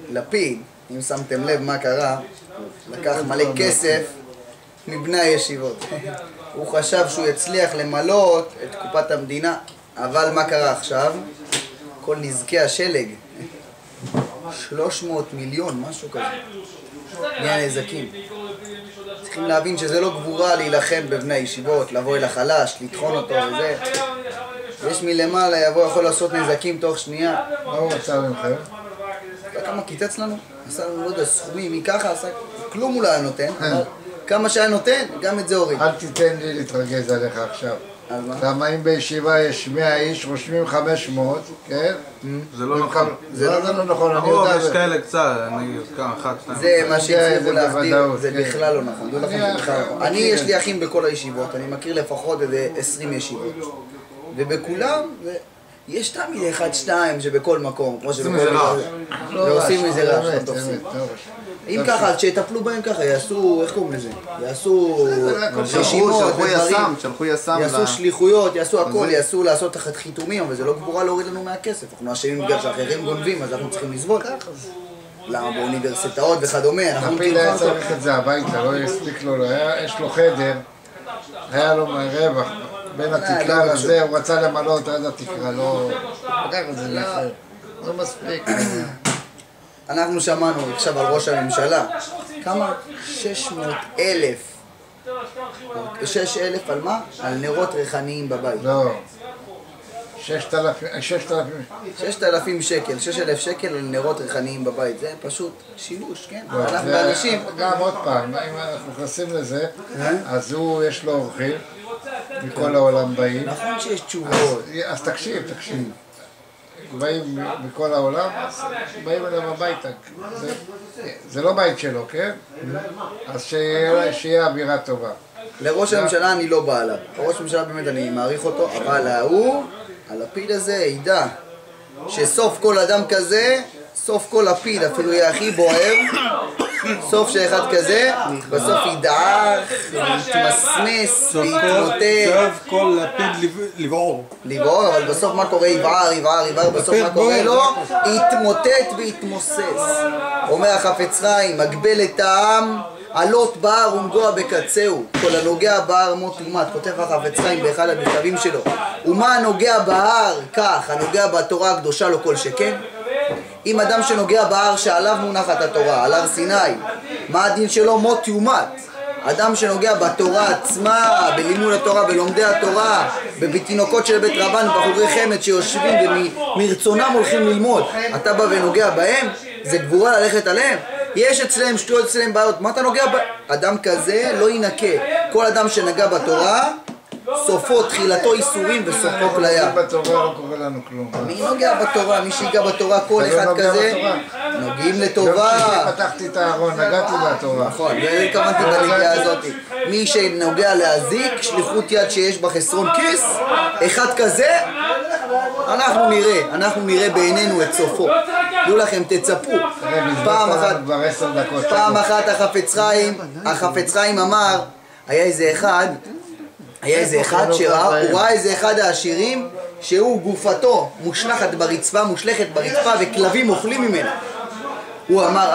לפיד, אם שמתם לב מה קרה, לקח מלא כסף מבני הישיבות. הוא חשב שהוא יצליח למלות את קופת המדינה, אבל מה קרה עכשיו? כל נזקי השלג, 300 מיליון, משהו כזה, נהיה נזקים. צריכים להבין שזה לא גבורה להילחם בבני הישיבות, לבוא אל החלש, לטחון אותו וזה. יש מלמעלה, יכול לעשות נזקים תוך שנייה. מה הוא רצה ממכם? כמה קיצץ לנו? עשה לנו, לא יודע, סכומים, מככה עשה, כלום הוא לא היה נותן, אבל כמה שהיה נותן, גם את זה הוריד. אל תיתן לי להתרגז עליך עכשיו. על מה? למה אם בישיבה יש 100 איש, רושמים 500, כן? זה לא נכון. זה לא נכון, אני הרוב יודע. יש כאלה קצת, אני כמה, אחת, שתיים. זה מה שהצליחו להחדיר, בוודאות, זה כן. בכלל לא נכון. דעו לכם שבכלל לא נכון. אני, יש לי אחים בכל הישיבות, אני מכיר לפחות איזה 20 ישיבות. ובכולם, יש תמיד אחד, שתיים שבכל מקום, כמו שבכל מקום, ועושים מזה רעש, לא תופסים. אם ככה, אז שיטפלו בהם ככה, יעשו, איך קוראים לזה? יעשו רשימות ודברים, יעשו שליחויות, יעשו הכל, יעשו לעשות תחת חיתומים, אבל זה לא גבורה להוריד לנו מהכסף. אנחנו אשמים בגלל שאחרים גונבים, אז אנחנו צריכים לסבול. למה באוניברסיטאות וכדומה, אנחנו לפיד היה צריך את זה הביתה, לא יספיק לו, יש לו חדר, היה לו רווח. בין התקרה לזה, הוא רצה למלות עד התקרה, לא... לקח את זה לאחר. לא מספיק. אנחנו שמענו עכשיו על ראש הממשלה. כמה? 600,000. 6,000 על מה? על נרות ריחניים בבית. לא. 6,000. 6,000 שקל, 6,000 שקל על נרות ריחניים בבית. זה פשוט שילוש, כן? לא, אנחנו באנשים. גם עוד פעם, אם אנחנו נכנסים לזה, אז הוא, יש לו אורחים. מכל העולם באים. נכון שיש תשובות. אז תקשיב. באים מכל העולם, אז באים אליהם הביתה. זה לא בית שלו, כן? אז שיהיה אווירה טובה. לראש הממשלה אני לא בא עליו. ראש הממשלה באמת אני מעריך אותו, אבל ההוא, הלפיד הזה, ידע שסוף כל אדם כזה, סוף כל לפיד, אפילו יהיה הכי בוער, סוף שאחד כזה, בסוף ידעך, יתמסמס, יתמוטט. סוף כל לפיד לבעור. לבעור, אבל בסוף מה קורה? יבער, בסוף מה קורה לו? יתמוטט ויתמוסס. אומר החפץ חיים, מגבל את העם, עלות בהר ונגוע בקצהו, כל הנוגע בהר מות ומת. כותב החפץ חיים באחד המכתבים שלו. ומה הנוגע בהר? כך, הנוגע בתורה הקדושה לו כל שכן. אם אדם שנוגע בהר שעליו מונחת התורה, על הר סיני, מה הדין שלו? מות יומת. אדם שנוגע בתורה עצמה, בלימוד התורה, בלומדי התורה, בתינוקות של בית רבן, בחורי חמד שיושבים ומרצונם הולכים ללמוד, אתה בא ונוגע בהם? זה גבורה ללכת עליהם? יש אצלם שטויות, אצלם בעיות, מה אתה נוגע בהם? אדם כזה לא ינקה. כל אדם שנגע בתורה, סופו, תחילתו איסורים וסופו כליה. בתורה לא קורה לנו כלום. מי נוגע בתורה? מי שיגע בתורה, כל אחד כזה, נוגעים לטובה. פתחתי את הארון, נגעתי בתורה. נכון, והתכוונתי בנגיעה הזאת. מי שנוגע להזיק, שליחות יד שיש בחסרון כיס, אחד כזה, אנחנו נראה בעינינו את סופו. דעו לכם, תצפו. פעם אחת החפץ חיים אמר, היה איזה אחד שראה, הוא ראה איזה אחד העשירים שהוא גופתו מושלכת ברצפה וכלבים אוכלים ממנה. הוא אמר,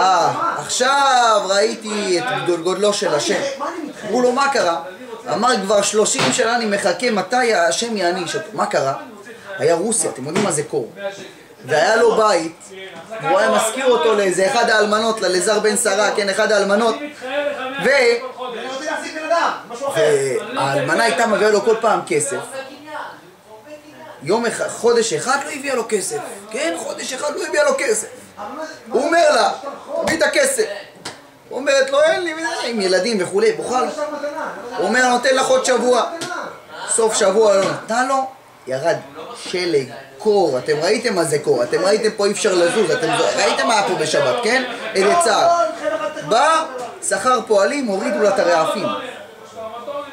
עכשיו ראיתי את גודלו של השם. אמרו לו, מה קרה? אמר, כבר 30 שנה אני מחכה, מתי השם יעניש אותו? מה קרה? היה רוסיה, אתם יודעים מה זה קור. והיה לו בית, והוא היה מזכיר אותו לאיזה אחד האלמנות, ללזר בן שרה, כן, אחד האלמנות. והאלמנה הייתה מביאה לו כל פעם כסף. חודש אחד לא הביאה לו כסף. כן, חודש אחד לא הביאה לו כסף. הוא אומר לה, תביא את הכסף. הוא אומרת לו, אין לי, עם ילדים וכולי, בוכל. הוא אומר, נותן לך עוד שבוע. סוף שבוע לא נתנה לו, ירד שלג, קור. אתם ראיתם מה זה קור, אתם ראיתם פה אי אפשר לזוז, אתם ראיתם מה היה פה בשבת, כן? איזה צער. בא, שכר פועלים, הורידו לה את הרעפים.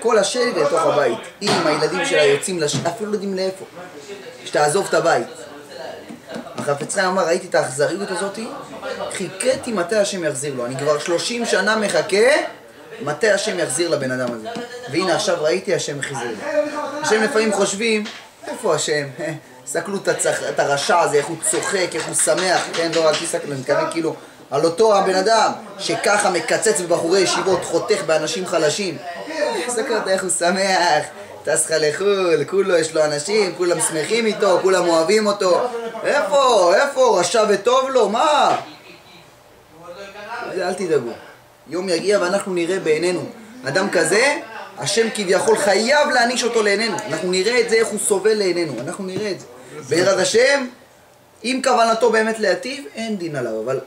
כל השלג לתוך הבית. אם הילדים שלה יוצאים אפילו לא יודעים לאיפה. שתעזוב את הבית. החפץ חיים אמר, ראיתי את האכזריות הזאת, חיכיתי מתי השם יחזיר לו. אני כבר 30 שנה מחכה, מתי השם יחזיר לבן אדם הזה. והנה עכשיו ראיתי השם יחזיר לו. השם לפעמים חושבים, איפה השם? תסתכלו את הרשע הזה, איך הוא צוחק, איך הוא שמח, כן? לא, אל תסתכלו, אני מתכוון כאילו על אותו הבן אדם שככה מקצץ בבחורי ישיבות, חותך באנשים חלשים. תסתכלו איך הוא שמח, טס לך לחו"ל, כולו יש לו אנשים, כולם שמחים איתו, כולם אוהבים אותו. איפה? רשע וטוב לו, מה? אל תדאגו. יום יגיע ואנחנו נראה בעינינו. אדם כזה, השם כביכול חייב להעניש אותו לעינינו. אנחנו נראה את זה, איך הוא סובל לעינינו. אנחנו נראה את זה. בעזרת השם, אם כוונתו באמת להטיב, אין דין עליו. אבל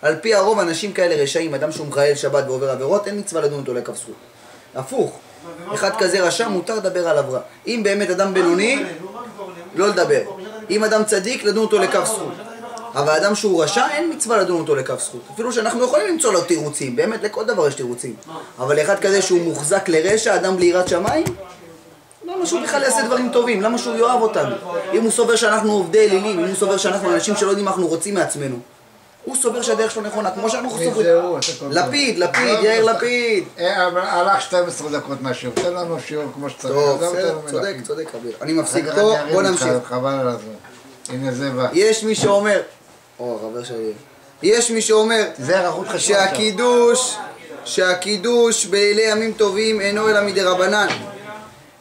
על פי הרוב, אנשים כאלה רשעים, אדם שהוא מחלל שבת ועובר עבירות, אין מצווה לדון אותו לכף זכות. הפוך. אחד כזה רשע, מותר לדבר עליו רע. אם באמת אדם בינוני, לא לדבר. אם אדם צדיק, לדון אותו לכף זכות. אבל אדם שהוא רשע, אין מצווה לדון אותו לכף זכות. אפילו שאנחנו יכולים למצוא לו תירוצים, באמת לכל דבר יש תירוצים. אבל אחד כזה שהוא מוחזק לרשע, אדם בלי יראת שמיים, למה שהוא בכלל יעשה דברים טובים? למה שהוא יאהב אותנו? אם הוא סובר שאנחנו עובדי אלילים, אם הוא סובר שאנחנו אנשים שלא יודעים מה אנחנו רוצים מעצמנו, הוא סובר שהדרך שלו נכונה, כמו שאנחנו סוברים. לפיד, יאיר לפיד. הלך 12 דקות מהשיעור, תן לנו שיעור כמו שצריך. טוב, צודק, אביר. אני מפסיק פה, בוא נמשיך. חבל על הזמן. הנה זה בא. יש מי שאומר, חבר שלי, יש מי שאומר שהקידוש באלה ימים טובים אינו אלא מדרבנן,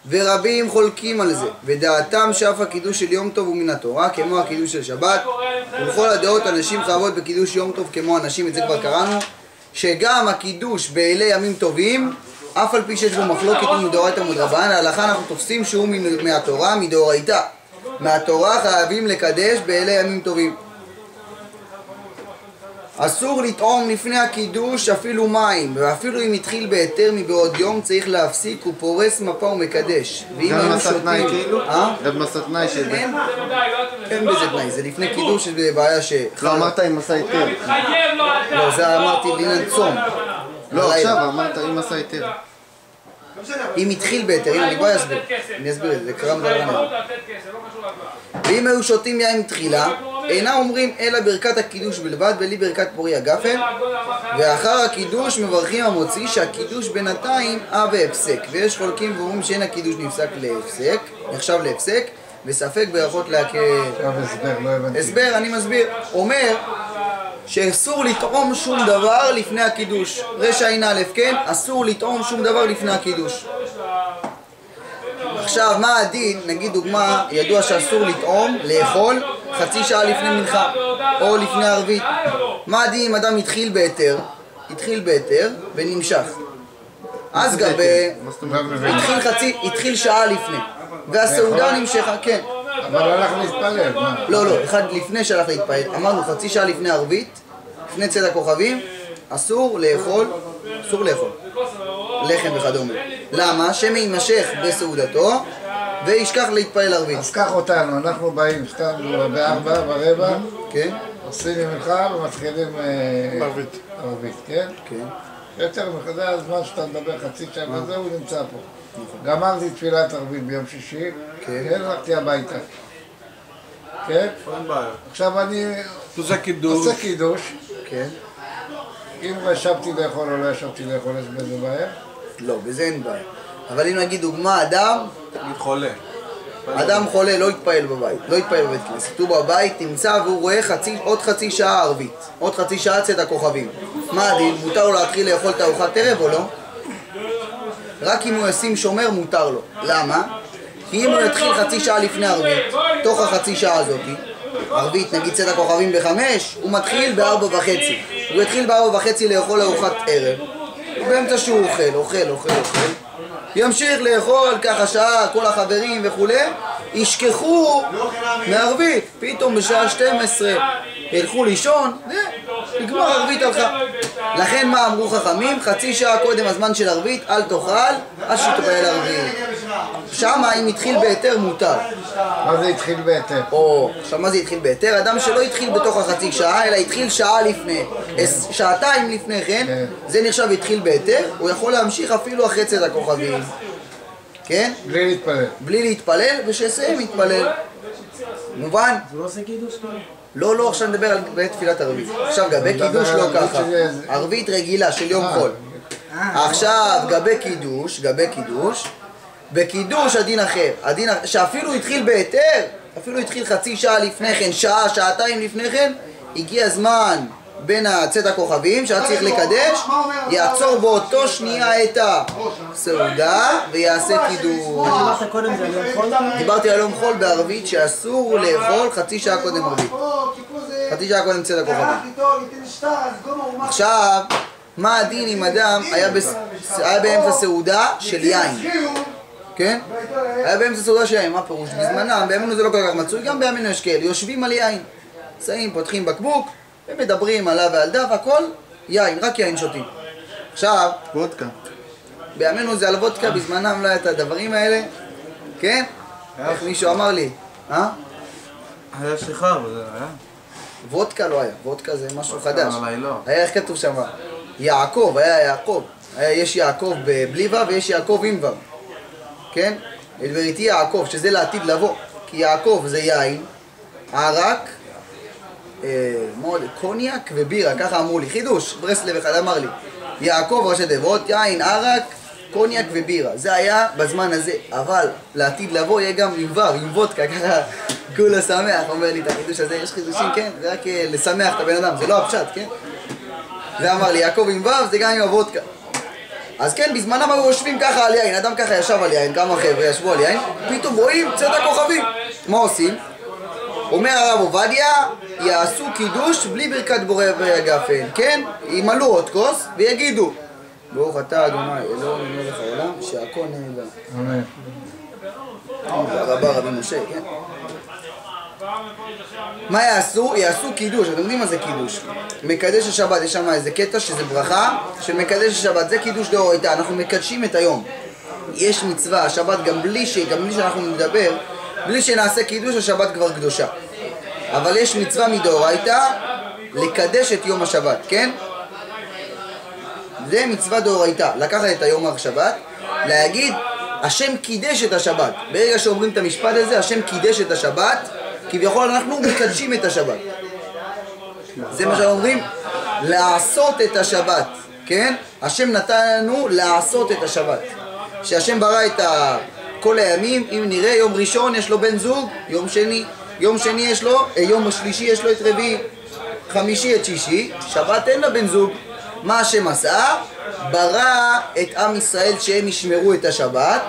ורבים חולקים על זה, ודעתם שאף הקידוש של יום טוב הוא מן התורה כמו הקידוש של שבת, ולכל הדעות אנשים חייבות בקידוש יום טוב כמו אנשים, את זה כבר קראנו, שגם הקידוש באלה ימים טובים, אף על פי שיש בו מחלוקת מדאורייתא ומדרבנן, ההלכה אנחנו תופסים שהוא מהתורה מדאורייתא. מהתורה חייבים לקדש באלה ימים טובים. אסור לטעום לפני הקידוש אפילו מים, ואפילו אם התחיל בהיתר מבעוד יום צריך להפסיק, הוא פורס מפה ומקדש. גם מסת תנאי כאילו? גם מסת תנאי שזה? אין בזה תנאי, זה לפני קידוש, זה בעיה ש... לא, אמרת עם מסע היתר. לא, זה אמרתי לעניין צום. לא, עכשיו אמרת עם מסע היתר. אם התחיל בהיתר, הנה אני כבר אסביר. אני אסביר את זה, זה קרם דרבנן. ואם היו שותים יין תחילה, אינם אומרים אלא ברכת הקידוש בלבד, בלי ברכת פורי הגפן, ואחר הקידוש מברכים המוציא שהקידוש בינתיים והפסק. ויש חולקים ואומרים שאין הקידוש נחשב להפסק, וספק ברכות להקל. הסבר, לא הבנתי. הסבר, אני מסביר. אומר שאסור לטעום שום דבר לפני הקידוש. רשע עין א', כן? אסור לטעום שום דבר לפני הקידוש. עכשיו, מה הדין? נגיד דוגמה, ידוע שאסור לטעום, לאכול, חצי שעה לפני מנחה, או לפני ערבית. מה הדין אם אדם התחיל בהיתר ונמשך? אז גם התחיל שעה לפני, והסעודה נמשכה, כן. אבל הלך להתפלל, מה? לא, אחד לפני שהלך להתפלל. אמרנו חצי שעה לפני ערבית, לפני צאת הכוכבים, אסור לאכול לחם וכדומה. למה? שמא יימשך בסעודתו וישכח להתפלל ערבית. אז קח אותנו, אנחנו באים סתם ב4:15, כן? עושים ממך ומתחילים ערבית, כן? כן. יותר מחזה הזמן שאתה מדבר חצי שעה וזה, הוא נמצא פה. גמרתי תפילת ערבית ביום שישי, כן, הלכתי הביתה. כן? עכשיו אני עושה קידוש. כן. אם ישבתי לאכול או לא ישבתי לאכול, יש בזה בעיה? לא, בזה אין בעיה. אבל אם נגיד דוגמה, אדם חולה, לא יתפעל בבית, לא יתפעל בבית כנסת, הוא בבית נמצא והוא רואה עוד חצי שעה ערבית, עוד חצי שעה צאת הכוכבים. מה הדין? מותר לו להתחיל לאכול את ארוחת ערב או לא? רק אם הוא ישים שומר מותר לו. למה? כי אם הוא יתחיל חצי שעה לפני ערבית, תוך החצי שעה הזאת, ערבית נגיד צאת הכוכבים ב5, הוא מתחיל ב4:30. הוא יתחיל ב4:30 לאכול ארוחת ערב, ובאמצע שהוא אוכל, ימשיך לאכול ככה שעה, כל החברים וכולי, ישכחו מערבית, פתאום בשעה 12 ילכו לישון, נגמר ערבית הלכה. לכן מה אמרו חכמים? חצי שעה קודם הזמן של ערבית, אל תאכל, עד שתתפלל ערבית. שמה אם התחיל בהיתר מותר. מה זה התחיל בהיתר? עכשיו מה זה התחיל בהיתר? אדם שלא התחיל בתוך החצי שעה, אלא התחיל שעה לפני, שעתיים לפני כן, זה נחשב התחיל בהיתר, הוא יכול להמשיך אפילו אחרי צאת הכוכבים. כן? בלי להתפלל, ושיסיים יתפלל. מובן? זה לא עושה קידוש? לא, עכשיו נדבר על תפילת ערבית. עכשיו גבי קידוש לא ככה, ערבית רגילה של יום חול. עכשיו גבי קידוש, בקידוש הדין אחר, הדין שאפילו התחיל בהיתר, אפילו התחיל חצי שעה לפני כן, שעה, שעתיים לפני כן, הגיע הזמן בין צאת הכוכבים שהיה צריך לקדש, יעצור באותו שנייה את הסעודה ויעשה קידוש. דיברת קודם זה על יום חול? דיברתי על יום חול בערבית שאסור לאכול חצי שעה קודם ערבית. חצי שעה קודם צאת הכוכבים. עכשיו, מה הדין אם אדם היה באמצע סעודה של יין? כן? היה באמצע סעודה של יין, מה פירוש? בזמנם, בימינו זה לא כל כך מצוי, גם בימינו יש כאלה, יושבים על יין. שמים, פותחים בקבוק, ומדברים עליו ועל דף, הכל יין, רק יין שותים. עכשיו, וודקה. בימינו זה על וודקה, בזמנם לא היה את הדברים האלה, כן? איך מישהו אמר לי, היה שיכר, זה היה. וודקה לא היה, וודקה זה משהו חדש. אולי לא. היה, איך כתוב שם? יעקב, היה יעקב. יש יעקב בלי ו' ויש יעקב עם ו'. כן? דבריתי יעקב, שזה לעתיד לבוא. כי יעקב זה יין, ערק, קוניאק ובירה, ככה אמרו לי. חידוש, ברסלב אחד אמר לי. יעקב ראשי תיבות, יין, ערק, קוניאק ובירה. זה היה בזמן הזה, אבל לעתיד לבוא יהיה גם עם ו', עם וודקה, ככה כולה שמח. אומר לי את החידוש הזה, יש חידושים, כן? זה רק לשמח את הבן אדם, זה לא הפשט, כן? זה אמר לי, יעקב עם ו' זה גם עם הוודקה. אז כן, בזמנם היו יושבים ככה על יין, אדם ככה ישב על יין, כמה חבר'ה ישבו על יין, פתאום רואים צאת הכוכבים. מה עושים? אומר הרב עובדיה, יעשו קידוש בלי ברכת בורא והגפן, כן? ימלאו עוד כוס ויגידו ברוך אתה אדוני אלוהינו מלך העולם שהכל נהיה. אמן. רבה רבי משה, כן? מה יעשו? יעשו קידוש, אתם יודעים מה זה קידוש? מקדש השבת, יש שם איזה קטע שזה ברכה של מקדש השבת, זה קידוש דאורייתא, אנחנו מקדשים את היום. יש מצווה, השבת גם בלי שאנחנו נדבר, בלי שנעשה קידוש, השבת כבר קדושה. אבל יש מצווה מדאורייתא לקדש את יום השבת, כן? זה מצווה דאורייתא, לקחת את היום השבת, להגיד השם קידש את השבת. ברגע שאומרים את המשפט הזה, השם קידש את השבת, כביכול אנחנו מקדשים את השבת. זה מה שאומרים, לעשות את השבת, כן? השם נתן לנו לעשות את השבת. שהשם ברא את כל הימים, אם נראה יום ראשון יש לו בן זוג, יום שני יש לו, יום השלישי יש לו את רביעי, חמישי את שישי, שבת אין לה בן זוג. מה השם עשה? ברא את עם ישראל שהם ישמרו את השבת,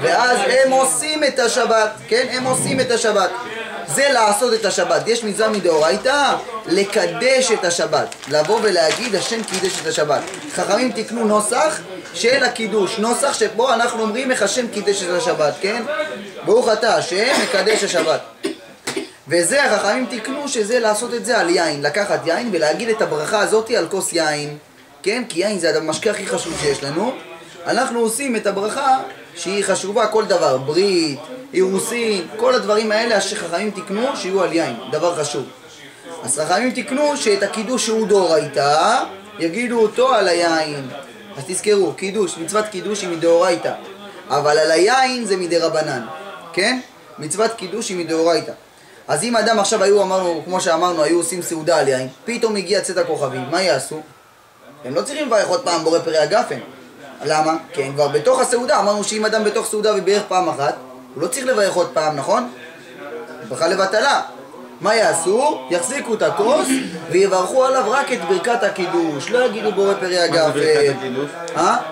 ואז הם עושים את השבת, כן? הם עושים את השבת. זה לעשות את השבת. יש מצווה מדאורייתא לקדש את השבת, לבוא ולהגיד השם קידש את השבת. חכמים תקנו נוסח של הקידוש, נוסח שבו אנחנו אומרים איך השם קידש את השבת, כן? ברוך אתה השם מקדש השבת. וזה החכמים תקנו שזה לעשות את זה על יין, לקחת יין ולהגיד את הברכה הזאת על כוס יין, כן? כי יין זה המשקה הכי חשוב שיש לנו. אנחנו עושים את הברכה שהיא חשובה, כל דבר, ברית, אירוסין, כל הדברים האלה שחכמים תקנו שיהיו על יין, דבר חשוב. אז חכמים תקנו שאת הקידוש שהוא דאורייתא יגידו אותו על היין. אז תזכרו, קידוש, מצוות קידוש היא מדאורייתא, אבל על היין זה מדרבנן, כן? מצוות קידוש היא מדאורייתא. אז אם אדם עכשיו כמו שאמרנו, היו עושים סעודה על יין, פתאום הגיע צאת הכוכבים, מה יעשו? הם לא צריכים לברך עוד פעם בורא פרי הגפן. למה? כי הם כבר בתוך הסעודה, אמרנו שאם אדם בתוך סעודה וברך פעם אחת, הוא לא צריך לברך עוד פעם, נכון? ברכה לבטלה. מה יעשו? יחזיקו את הכוס ויברכו עליו רק את ברכת הקידוש. לא יגידו בורא פרי הגפן. מה זה ברכת הקידוש?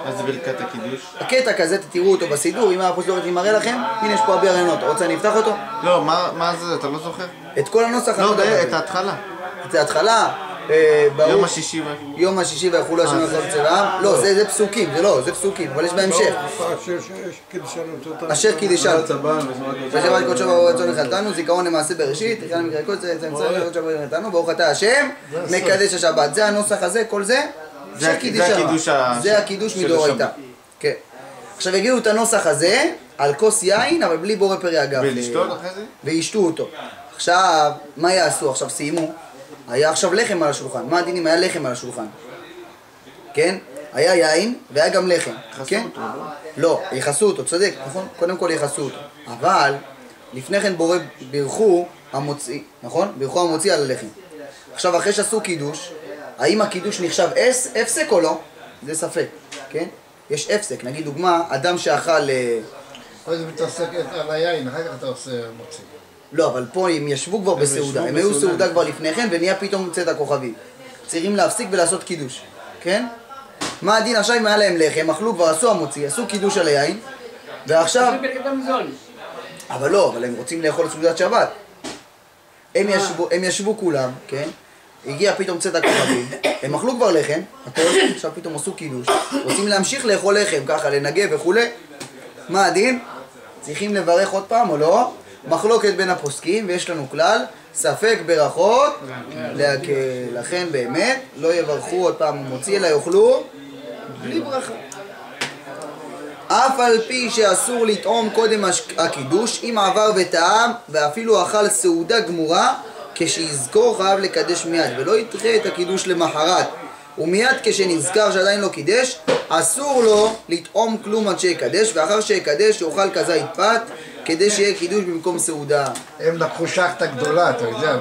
מה זה ברכת הקידוש? הקטע כזה, תראו אותו בסידור, אם הפוסטורית אני מראה לכם, הנה יש פה אבי הרעיונות, רוצה אני אפתח אותו? לא, מה זה? אתה לא זוכר? את כל הנוסח לא, את ההתחלה. את ההתחלה? יום השישי. יום השישי ויחולו השם לכל צבעם. לא, זה פסוקים, זה פסוקים, אבל יש בהמשך. אשר קידשנו. ושבת קודשו ברוך רצון לחתנו, זיכרון למעשה בראשית, תחילה מקרא קודש, ברוך אתה השם, מקדש השבת. זה הנוסח הזה, כל זה, זה הקידוש מדאורייתא. כן. עכשיו הגיעו את הנוסח הזה על כוס יין, אבל בלי בורא פרי הגפן. ולשתות אחרי זה? וישתו אותו. עכשיו, מה יעשו? עכשיו סיימו. היה עכשיו לחם על השולחן. מה הדינים? היה לחם על השולחן. כן? היה יין והיה גם לחם. כן? אותו, לא? לא, יחסו אותו, צודק, נכון? קודם כל יחסו אותו. אבל לפני כן בירכו המוציא, נכון? בירכו המוציא על הלחם. עכשיו אחרי שעשו קידוש, האם הקידוש נחשב הפסק או לא? זה ספק, כן? יש הפסק, נגיד דוגמה, אדם שאכל... קודם מתעסק על היין, אחר כך אתה עושה מוציא. לא, אבל פה הם ישבו כבר בסעודה, הם היו סעודה כבר לפני כן ונהיה פתאום צאת הכוכבים. צריכים להפסיק ולעשות קידוש, כן? מה הדין עכשיו אם היה להם לחם, אכלו כבר, עשו המוציא, עשו קידוש על היין ועכשיו... אבל לא, אבל הם רוצים לאכול סעודת שבת. הם ישבו כולם, כן? הגיע פתאום צאת הכוכבים, הם אכלו כבר לחם, עכשיו פתאום עשו קידוש, רוצים להמשיך לאכול לחם, ככה לנגב וכו'. מה הדין? צריכים לברך עוד פעם או לא? מחלוקת בין הפוסקים, ויש לנו כלל, ספק ברכות להקל. לכן באמת לא יברכו עוד פעם מוציא אלא יאכלו בלי ברכה. אף על פי שאסור לטעום קודם הקידוש, אם עבר וטעם ואפילו אכל סעודה גמורה, כשיזכור חייב לקדש מיד ולא ידחה את הקידוש למחרת, ומיד כשנזכר שעדיין לא קידש אסור לו לטעום כלום עד שיקדש, ואחר שיקדש יאכל כזית פת כדי שיהיה קידוש במקום סעודה. הם לקחו שחטה גדולה, אתה יודע,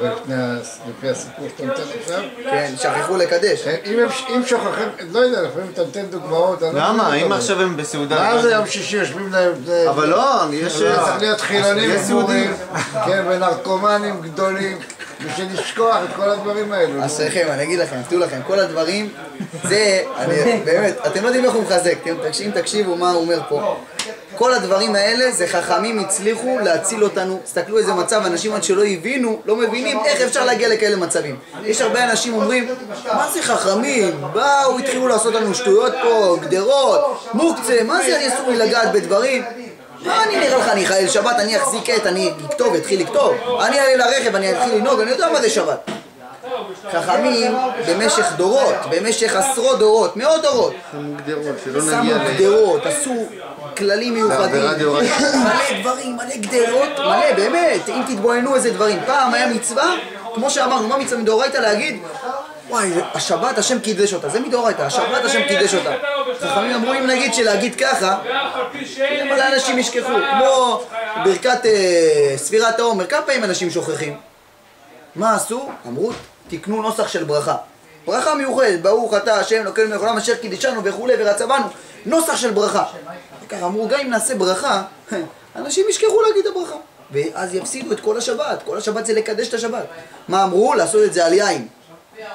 לפי הסיפור שאתה נותן עכשיו. כן, שכחו לקדש. אם שוכחים, לא יודע, לפעמים אתה נותן דוגמאות. למה? אם עכשיו הם בסעודה... מה זה יום שישי יושבים להם... אבל לא, יש... צריך להיות חילונים גמורים, כן, ונרקומנים גדולים, בשביל לשכוח את כל הדברים האלו. אשריכם, אני אגיד לכם, תראו לכם, כל הדברים, זה, באמת, אתם לא יודעים איך הוא מחזק, אם תקשיבו מה הוא אומר פה. כל הדברים האלה זה חכמים הצליחו להציל אותנו. תסתכלו איזה מצב, אנשים עד שלא הבינו, לא מבינים איך אפשר להגיע לכאלה מצבים. יש הרבה אנשים אומרים, מה זה חכמים? באו, התחילו לעשות לנו שטויות פה, גדרות, מוקצה, מה זה אני אסור לי לגעת בדברים? מה אני נראה לך, אני חייל שבת, אני אחזיק את, אני אכתוב, אתחיל לכתוב. אני אעלה לרכב, אני אתחיל לנהוג, אני יודע מה זה שבת. חכמים במשך דורות, במשך עשרות דורות, מאות דורות, שמו גדרות, עשו כללים מיוחדים, מלא דברים, מלא גדרות, מלא, באמת, אם תתבוננו איזה דברים. פעם היה מצווה, כמו שאמרנו, מה מצווה מדאורייתא להגיד? וואי, השבת השם קידש אותה, זה מדאורייתא, השבת השם קידש אותה. חכמים אמרו אם נגיד שלהגיד ככה, מלא אנשים ישכחו, כמו ברכת ספירת העומר, כמה פעמים אנשים שוכחים? מה עשו? אמרו, תקנו נוסח של ברכה. ברכה מיוחדת, ברוך אתה השם אלוקינו מלך העולם אשר קידשנו וכולי ורצה בנו. נוסח של ברכה. וככה אמרו, גם אם נעשה ברכה, אנשים ישכחו להגיד את הברכה. ואז יפסידו את כל השבת. כל השבת זה לקדש את השבת. מה אמרו? לעשות את זה על יין.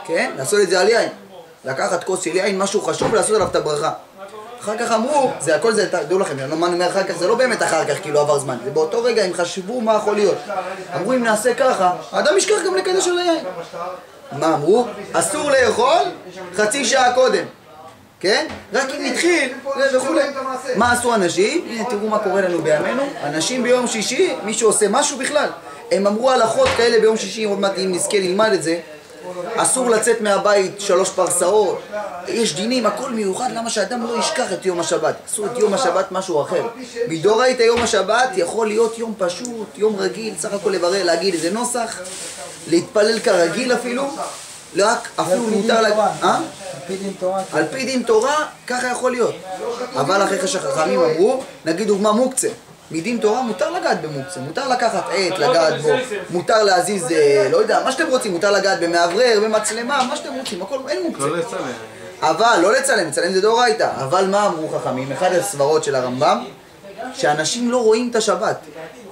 כן? לעשות את זה על יין. לקחת כוס של יין, משהו חשוב, ולעשות עליו את הברכה. אחר כך אמרו, זה הכל זה, תדעו לכם, מה אני אומר אחר כך, זה לא באמת אחר כך, כאילו עבר זמן. זה באותו רגע, הם חשבו מה יכול להיות. אמרו, אם נעשה ככה, האדם ישכח גם לקדש על היין. מה אמרו? אסור לאכול חצי שעה קודם. כן? רק אם התחיל, וכו'. מה עשו אנשים? הנה, תראו מה קורה לנו בימינו. אנשים ביום שישי, מישהו עושה משהו בכלל. הם אמרו הלכות כאלה ביום שישי, עוד מעט אם נזכה ללמד את זה. אסור לצאת מהבית 3 פרסאות, יש דינים, הכל מיוחד, למה שאדם לא ישכח את יום השבת. עשו את יום השבת משהו אחר. מדאורייתא יום השבת יכול להיות יום פשוט, יום רגיל, סך הכל לברר, להגיד איזה נוסח, להתפלל כרגיל אפילו, רק אפילו מותר על פי דין תורה, ככה יכול להיות. אבל אחרי שחכמים אמרו, נגיד דוגמה מוקצה. מדין תורה מותר לגעת במוקצה, מותר לקחת עט, לגעת בו, מותר להזיז, לא יודע, מה שאתם רוצים, מותר לגעת במאוורר, במצלמה, מה שאתם רוצים, הכל, אין מוקצה. לא לצלם. אבל, לא לצלם, לצלם זה דאורייתא. אבל מה אמרו חכמים? אחד הסברות של הרמב"ם, שאנשים לא רואים את השבת.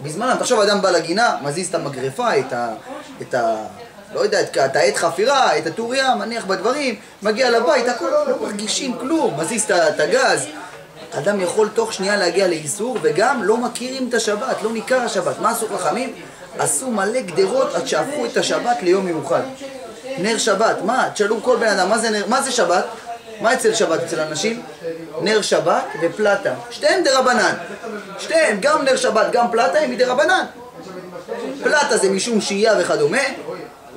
בזמן, תחשוב, אדם בא לגינה, מזיז את המגרפה, לא יודע, את העט חפירה, את הטוריה, מניח בדברים, מגיע לבית, הכל, לא מרגישים כלום, מזיז את הגז. אדם יכול תוך שנייה להגיע לאיסור, וגם לא מכירים את השבת, לא ניכר השבת. מה עשו חכמים? עשו מלא גדרות עד שהפכו את השבת ליום מיוחד. נר שבת, מה? תשאלו כל בן אדם, מה זה שבת? מה אצל שבת אצל אנשים? נר שבת ופלטה. שתיהם דרבנן. שתיהם, גם נר שבת, גם פלטה, הם מדרבנן. פלטה זה משום שהייה וכדומה.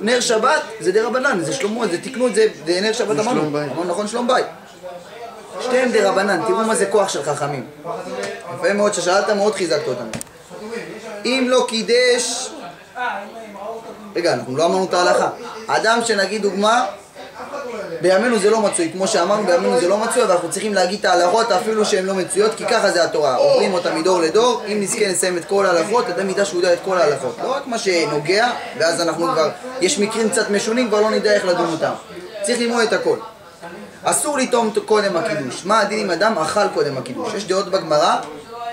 נר שבת זה דרבנן, זה שלמה, זה תקנו את זה, זה נר שבת אמרנו. נכון, שלום בית. שתיהם דרבנן, תראו מה זה כוח של חכמים. יפה מאוד ששאלת, מאוד חיזקת אותנו. אם לא קידש... רגע, אנחנו לא אמרנו את ההלכה. אדם שנגיד דוגמה, בימינו זה לא מצוי, כמו שאמרנו, בימינו זה לא מצוי, אבל אנחנו צריכים להגיד את ההלכות אפילו שהן לא מצויות, כי ככה זה התורה. עוברים אותה מדור לדור, אם נזכה נסיים את כל ההלכות, אדם ידע שהוא יודע את כל ההלכות. לא רק מה שנוגע, ואז אנחנו כבר... יש מקרים קצת משונים, כבר לא נדע איך לדון אותם. צריך ללמוד את הכל. אסור לטעום קודם הקידוש. מה הדין אם אדם אכל קודם הקידוש? יש דעות בגמרא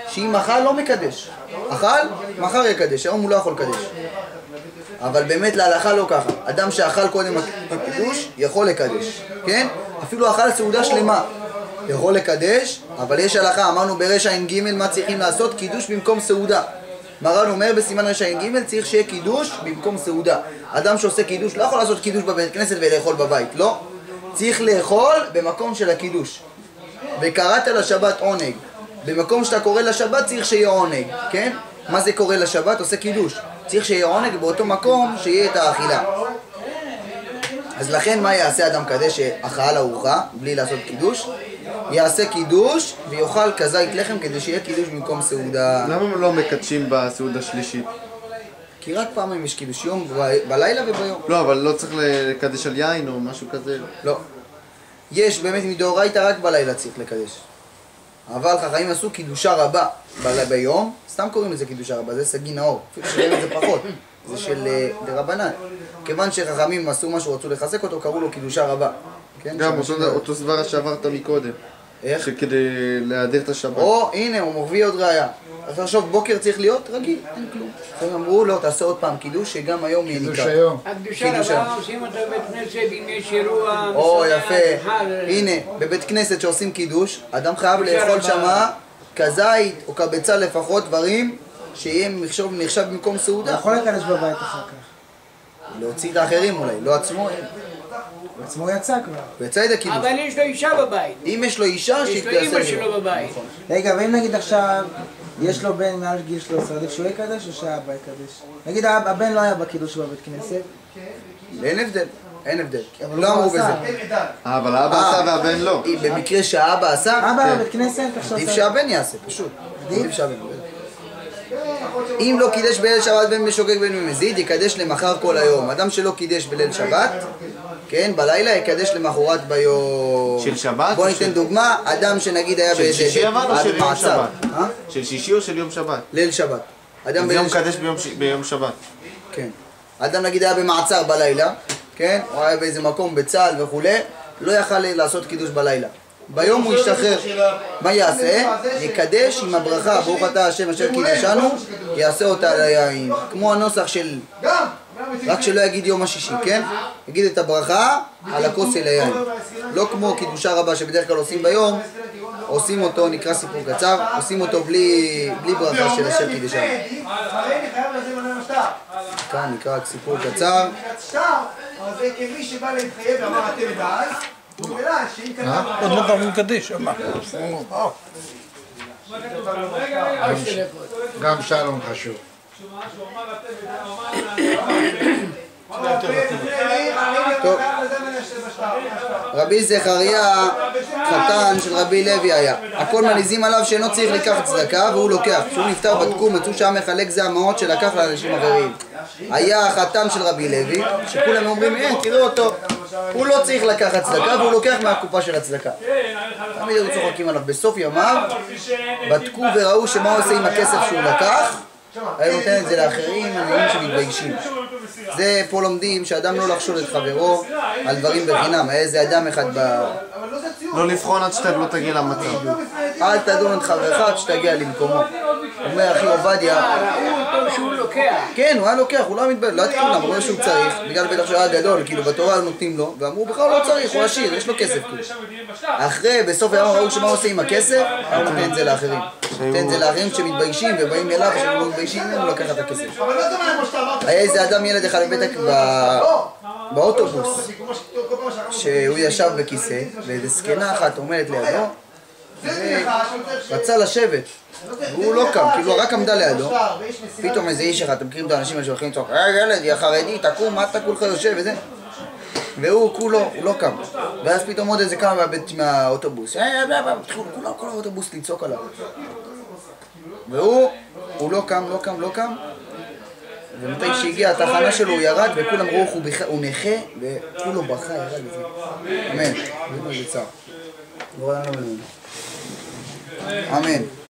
שאם אכל לא מקדש. אכל, מחר יקדש, היום הוא לא יכול לקדש. אבל באמת להלכה לא ככה. אדם שאכל קודם הקידוש יכול לקדש, כן? אפילו אכל סעודה שלמה. יכול לקדש, אבל יש הלכה, אמרנו ברשע ע"ג מה צריכים לעשות? קידוש במקום סעודה. מרן אומר בסימן רשע ע"ג צריך שיהיה קידוש במקום סעודה. אדם שעושה קידוש לא יכול לעשות קידוש בבית כנסת ולאכול בבית, לא. צריך לאכול במקום של הקידוש. וקראת לשבת עונג. במקום שאתה קורא לשבת צריך שיהיה עונג, כן? מה זה קורא לשבת? עושה קידוש. צריך שיהיה עונג באותו מקום שיהיה את האכילה. אז לכן מה יעשה אדם כזה שאכל ארוחה בלי לעשות קידוש? יעשה קידוש ויאכל כזית לחם כדי שיהיה קידוש במקום סעודה. למה הם לא מקדשים בסעודה שלישית? כי רק פעמים יש קידוש, יום בלילה וביום. לא, אבל לא צריך לקדש על יין או משהו כזה? לא. יש באמת מדאורייתא רק בלילה צריך לקדש. אבל חכמים עשו קידושה רבה ביום, סתם קוראים לזה קידושה רבה, זה סגי נאור, אפילו שבאמת זה פחות, זה של דרבנן. כיוון שחכמים עשו משהו, רצו לחזק אותו, קראו לו קידושה רבה. גם אותו סברה שעברת מקודם. איך? שכדי להיעדר את השבת. או, הנה, הוא מביא עוד ראיה. אז עכשיו בוקר צריך להיות רגיל, אין כלום. אז אמרו, לא, תעשה עוד פעם קידוש, שגם היום יהיה ניכר. קידוש היום. הקדושה רבה עושים אותה בבית כנסת אם יש אירוע... או, יפה. הנה, בבית כנסת שעושים קידוש, אדם חייב לאכול שמה כזית או כביצה לפחות דברים שיהיה נחשב במקום סעודה. הוא יכול לקדש בבית אחר כך. להוציא את האחרים אולי, לא עצמו. עצמו יצא כבר. הוא יצא את הקידוש. אבל יש לו אישה בבית. אם יש לו אישה, יש לו שיתעשה אמא שלו בבית. רגע, ואם נגיד עכשיו יש לו בן מעל גיל 13, עדיף שהוא יקדש או שהאבא יקדש? נגיד הבן לא היה בקידוש בבית כנסת. אין הבדל, אין הבדל. אבל לא הוא אמרו עשה. בזה. אבל האבא עשה והבן לא. במקרה שהאבא עשה, אבא בבית כנסת, עכשיו עדיף שהבן יעשה, פשוט. עדיף שהבן. אם לא קידש בליל שבת בין בשוגג בין במזיד, יקדש למחר כל היום. אדם שלא קידש בליל שבת, כן, בלילה יקדש למחרת ביום. של שבת? בוא ניתן דוגמה, אדם שנגיד היה של שישי אבל או של יום שבת? אה? של שישי או של יום שבת? ליל שבת. אדם זה יום בליל מקדש ביום שבת. כן. אדם נגיד היה במעצר בלילה, כן? או היה באיזה מקום בצה"ל וכולי, לא יכל לעשות קידוש בלילה. ביום הוא ישתחרר. מה יעשה? יקדש עם הברכה, ברוך אתה השם אשר קידשנו, יעשה אותה על היין. כמו הנוסח של... רק שלא יגיד יום השישי, כן? יגיד את הברכה על הכוס אל היין. לא כמו קידושה רבה שבדרך כלל עושים ביום, עושים אותו, נקרא סיפור קצר, עושים אותו בלי ברכה של אשר קידשנו. כאן נקרא סיפור קצר. אבל זה כמי שבא להתחייב ואמר אתם ואז, עוד לא פעם מקדש, מה? גם שלום חשוב. טוב. רבי זכריה, חתן של רבי לוי היה. הכל מניזים עליו שאינו צריך לקחת צדקה והוא לוקח. כשהוא נפטר בדקו, מצאו שהיה מחלק זה המעות שלקח לאנשים אחרים. היה החתן של רבי לוי, שכולם אומרים, תראה אותו, הוא לא צריך לקחת צדקה והוא לוקח מהקופה של הצדקה. תמיד היו צוחקים עליו. בסוף ימיו, בדקו וראו שמה הוא עושה עם הכסף שהוא לקח, היה נותן את זה לאחרים, אנשים שמתביישים. זה פה לומדים שאדם לא לחשוד את חברו על דברים בחינם. היה איזה אדם אחד לא לבחון עד שאתה לא תגיע למצב. אל תדון את חברך עד שתגיע למקומו. אומר אחי עובדיה, שהוא לוקח. כן, הוא היה לוקח, הוא לא היה מתבייש, לא היה תקום, אמרו שהוא צריך, בגלל בטח שהוא היה גדול, כאילו בתורה נותנים לו, ואמרו בכלל לא צריך, הוא עשיר, יש לו כסף. אחרי, בסוף היום ראו שמה עושה עם הכסף, הוא נותן את זה לאחרים. נותן את זה לאחרים שמתביישים ובאים אליו ושהם לא מתביישים, הוא לקח את הכסף. היה איזה אדם, ילד אחד באוטובוס, שהוא ישב בכיסא, ואיזה זקנה אחת עומדת לידו, ורצה לשבת, והוא לא קם, כאילו רק עמדה לידו, פתאום איזה איש אחד, אתם מכירים את האנשים שהולכים לצעוק, ילד, יא חרדי, תקום, מה אתה כולך יושב וזה? והוא כולו, הוא לא קם, ואז פתאום עוד איזה קם מהאוטובוס, כל האוטובוס לצעוק עליו, והוא לא קם, ומתי שהגיע התחנה שלו הוא ירד וכולם ראו הוא נכה וכולו בכה ירד לזה. אמן. אמן.